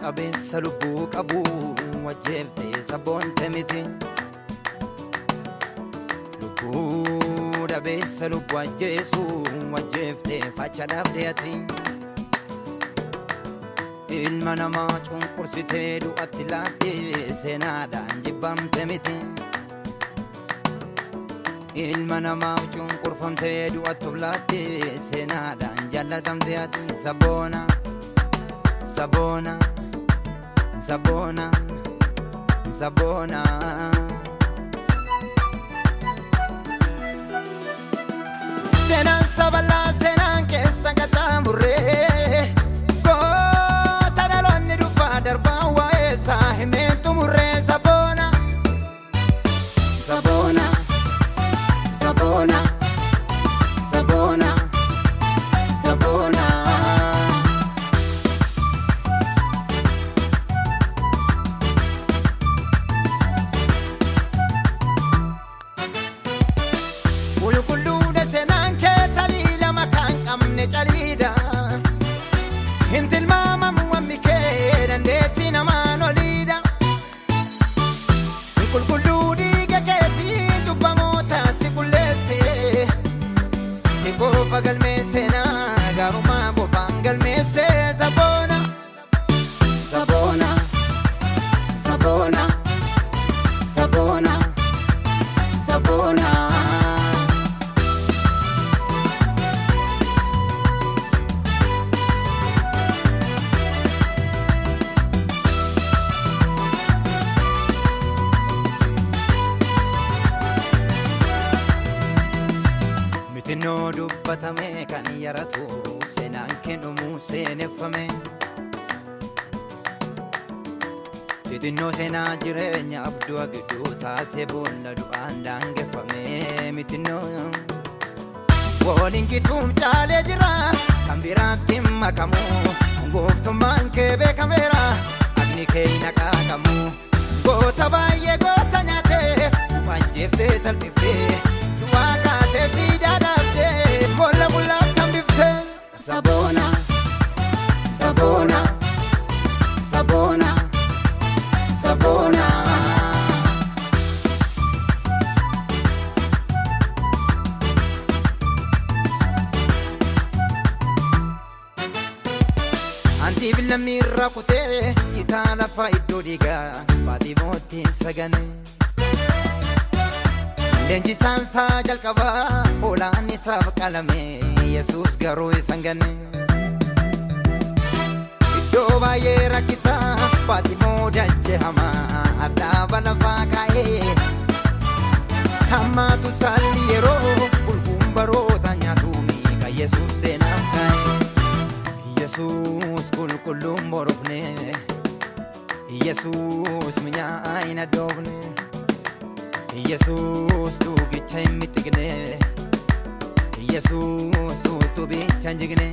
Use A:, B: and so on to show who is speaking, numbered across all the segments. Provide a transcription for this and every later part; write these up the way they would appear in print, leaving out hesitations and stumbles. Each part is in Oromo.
A: Qabeessa lubbuu qabu wajjeeftee sabboonte miti. Lubbuu dhabeessa lubbuu ajjeesu wajjeeftee fachadhaaf dhiyaati. Ilma namaa cunqursitee du'atti laattee seenaadhaan jibbamte miti. Ilma namaa cunqurfamtee du'atti laattee seenaadhaan jallatamte ati. Sabboona Sabboona Sabboona Sabboona seenaan sabalaa seenaan keessa qaxxaamurree goota dhaloonni dhufaa darbaa waa'ee isaa himeen xumurree. Sabboona Sabboona Sabboona Sabboona Sabboona Chalida hintil mama muammi kee dandeetti namaan olida. Qulqulluu dhiiga keetii cubbamoota si qulleesse. Si qofa galmeesse naa gaarumaa qofaan galmeesse. Sabboona Sabboona Sabboona Sabboona Sabboona Mitinoo dubbatame kan yaratu seenaan kennumuu seeneffame. Mitinoo seenaa jireenya abduu gidduu taatee boolla du'aan daangeffame. Mitinoo waliin gituun caalee jira kan biraatti makamu. Gooftummaan kee beekameera agni kee naqaaqamu. Goota baay'ee goota nyaatee wanjeeftee salphiftee. Waaqaatee siidaa dhaabdee boolla bullaaf tambiftee. Sabboona Sabboona Sabboona Sabboona Antii billamni irraa kutee citaa lafa iddoo dhiigaa baatii mootiin sagane. Leenjisaan isaa jalqabaa hoolaan isaaf qalame. Yesuus garuu isan ganne. Iddoo baay'ee rakkisaa Faatimoo dachee hamaa addaaba lafaa kaa'ee. Hammaatu saalli yeroo bulguun baroota nyaatuumi kan Yesuus seenaaf kaa'e. Yesuus qulqulluun borofne. Yesuus minyaa hin addoofne. Yesuus dhugicha hin mixxiqne. Yesuus tubicha hin jigne.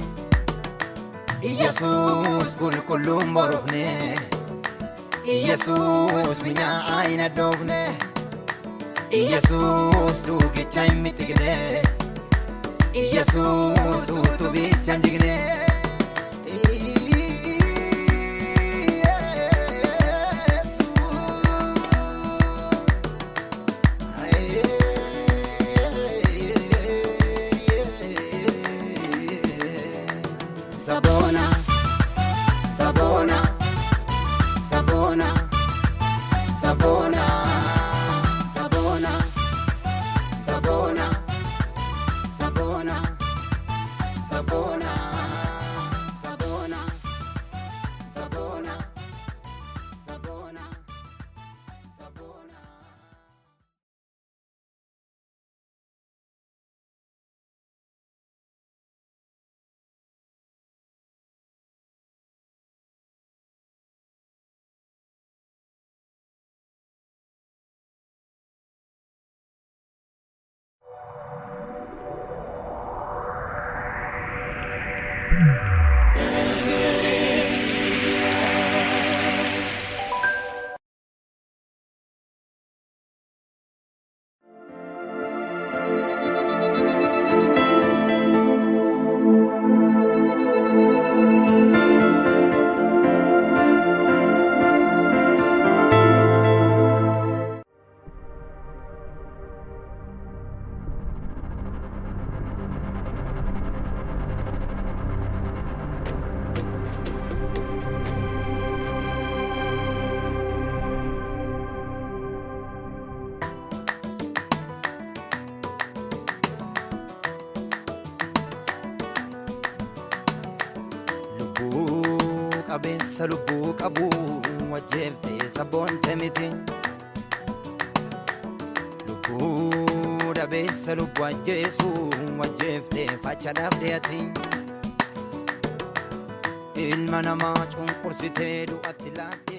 A: Yesuus qulqulluun borofne. Yesuus minyaa hin addoofne. Yesuus dhugicha hin mixxiqne. Yesuus tubicha hin jigne. Sabboona Sabboona Sabboona Sabboona Sabboona Sabboona Sabboona Sabboona Qabeessa lubbuu qabu wajjeeftee sabboonte miti. Lubbuu dhabeessa lubbuu ajjeesu wajjeeftee fachadhaaf dhiyaati. Ilma namaa cunqursitee du'atti laatte.